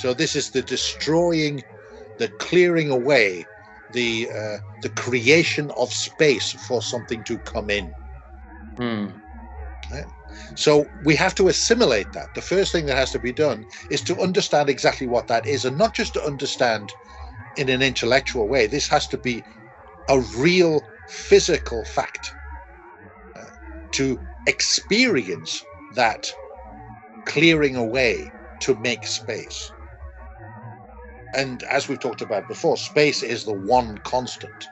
So this is the destroying, the clearing away, the creation of space for something to come in. Right? So we have to assimilate that. The first thing that has to be done is to understand exactly what that is, and not just to understand in an intellectual way. This has to be a real physical fact, to experience that clearing away to make space. And as we've talked about before, space is the one constant.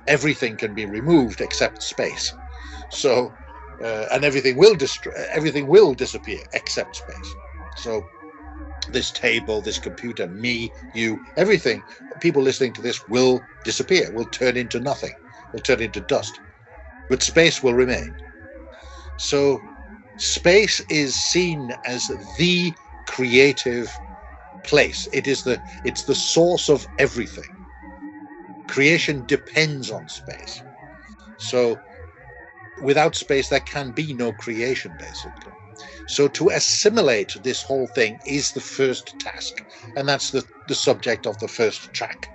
Everything can be removed except space. So, and everything will disappear except space. So this table, this computer, me, you, everything, people listening to this will disappear, will turn into nothing, will turn into dust. But space will remain. So space is seen as the creative place. It's the source of everything. Creation depends on space. So without space, there can be no creation, basically. So to assimilate this whole thing is the first task. And that's the subject of the first track,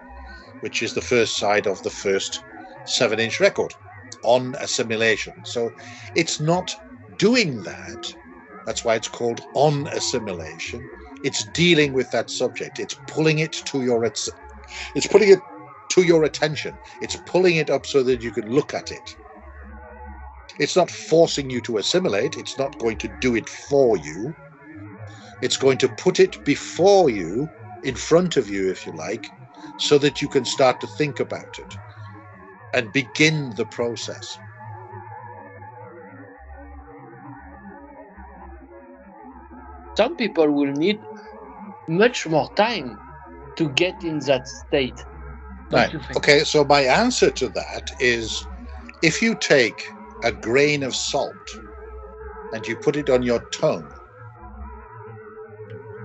which is the first side of the first 7-inch record, on assimilation. So it's not doing that. That's why it's called on assimilation. It's dealing with that subject. It's pulling it to your attention. It's pulling it up so that you can look at it. It's not forcing you to assimilate. It's not going to do it for you. It's going to put it before you, in front of you, if you like, so that you can start to think about it and begin the process. Some people will need much more time to get in that state. Right. Okay, so my answer to that is, if you take a grain of salt and you put it on your tongue,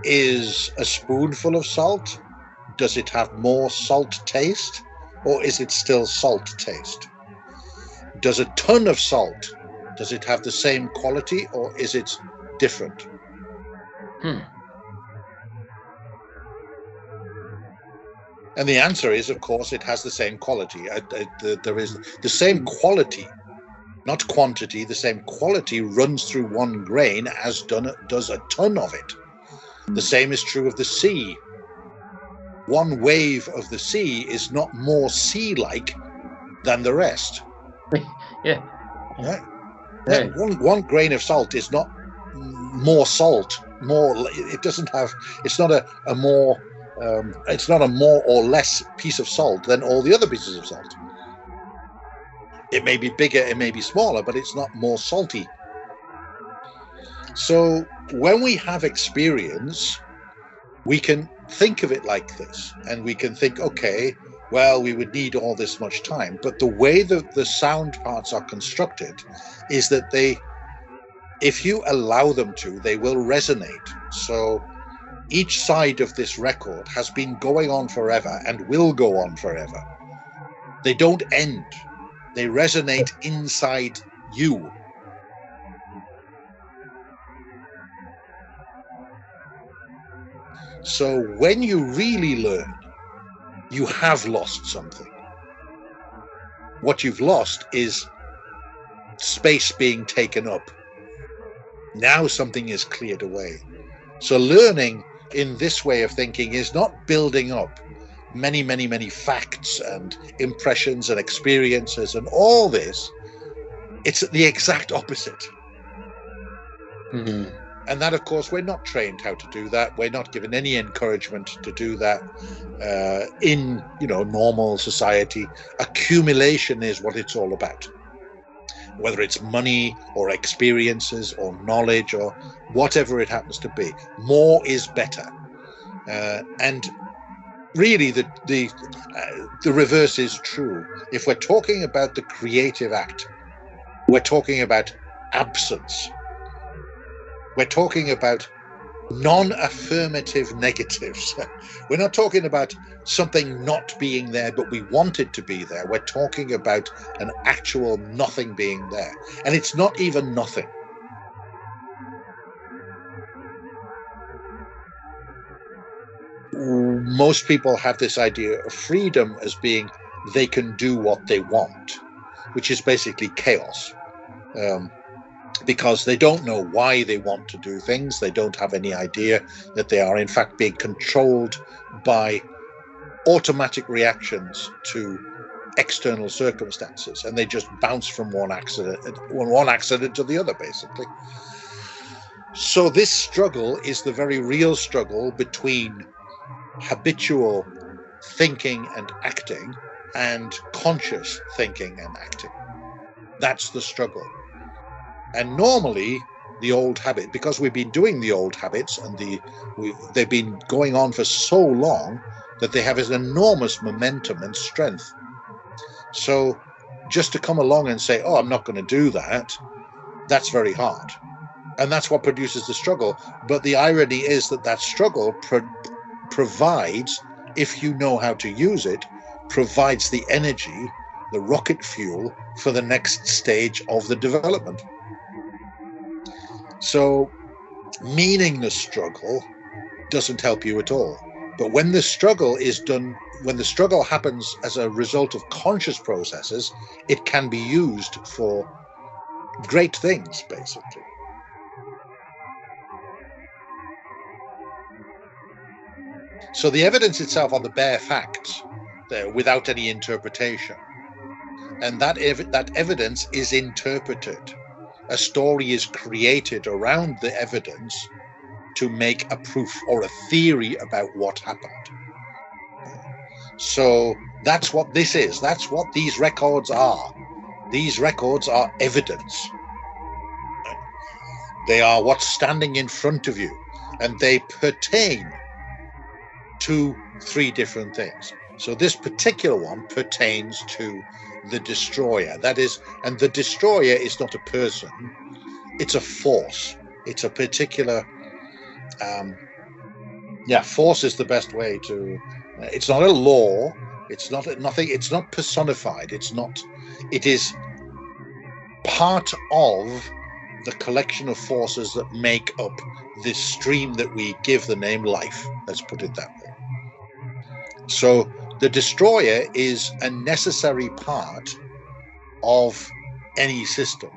is a spoonful of salt, does it have more salt taste, or is it still salt taste? Does a ton of salt, does it have the same quality, or is it different? And the answer is, of course, it has the same quality. There is the same quality, not quantity. The same quality runs through one grain as does a ton of it. The same is true of the sea. One wave of the sea is not more sea-like than the rest. Yeah. Right? Yeah. One grain of salt is not more salt. It doesn't have. It's not a more. It's not a more or less piece of salt than all the other pieces of salt. It may be bigger, it may be smaller, but it's not more salty. So when we have experience, we can think of it like this, and we can think, okay, well, we would need all this much time. But the way that the sound parts are constructed is that if you allow them to, they will resonate. So each side of this record has been going on forever and will go on forever. They don't end. They resonate inside you. So when you really learn, you have lost something. What you've lost is space being taken up. Now something is cleared away. So learning in this way of thinking is not building up many, many, many facts and impressions and experiences and all this. It's the exact opposite. Mm-hmm. And that, of course, we're not trained how to do that. We're not given any encouragement to do that in, normal society. Accumulation is what it's all about. Whether it's money or experiences or knowledge or whatever it happens to be, more is better. And really, the reverse is true. If we're talking about the creative act, we're talking about absence. We're talking about non-affirmative negatives. We're not talking about something not being there, but we want it to be there. We're talking about an actual nothing being there. And it's not even nothing. most people have this idea of freedom as being they can do what they want, which is basically chaos, because they don't know why they want to do things. They don't have any idea that they are in fact being controlled by automatic reactions to external circumstances, and they just bounce from one accident to the other, basically. So this struggle is the very real struggle between habitual thinking and acting and conscious thinking and acting. That's the struggle. And normally the old habit, because we've been doing the old habits and they've been going on for so long that they have an enormous momentum and strength. So just to come along and say, oh, I'm not going to do that, that's very hard. And that's what produces the struggle. But the irony is that struggle provides, if you know how to use it, provides the energy, the rocket fuel for the next stage of the development. So meaningless struggle doesn't help you at all. But when the struggle is done, when the struggle happens as a result of conscious processes, it can be used for great things, basically. So the evidence itself are the bare facts there, without any interpretation. And that evidence is interpreted. A story is created around the evidence to make a proof or a theory about what happened. So that's what this is. That's what these records are. These records are evidence. They are what's standing in front of you, and they pertain to three different things. So this particular one pertains to the destroyer. That is, and the destroyer is not a person, it's a force. It's a particular force is the best way to it's not a law, it's not nothing, it's not personified, it is part of the collection of forces that make up this stream that we give the name life. Let's put it that way. So the destroyer is a necessary part of any system.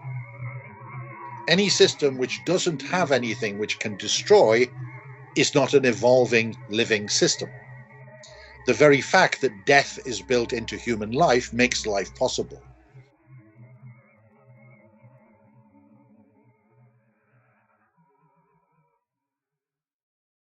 Any system which doesn't have anything which can destroy is not an evolving, living system. The very fact that death is built into human life makes life possible.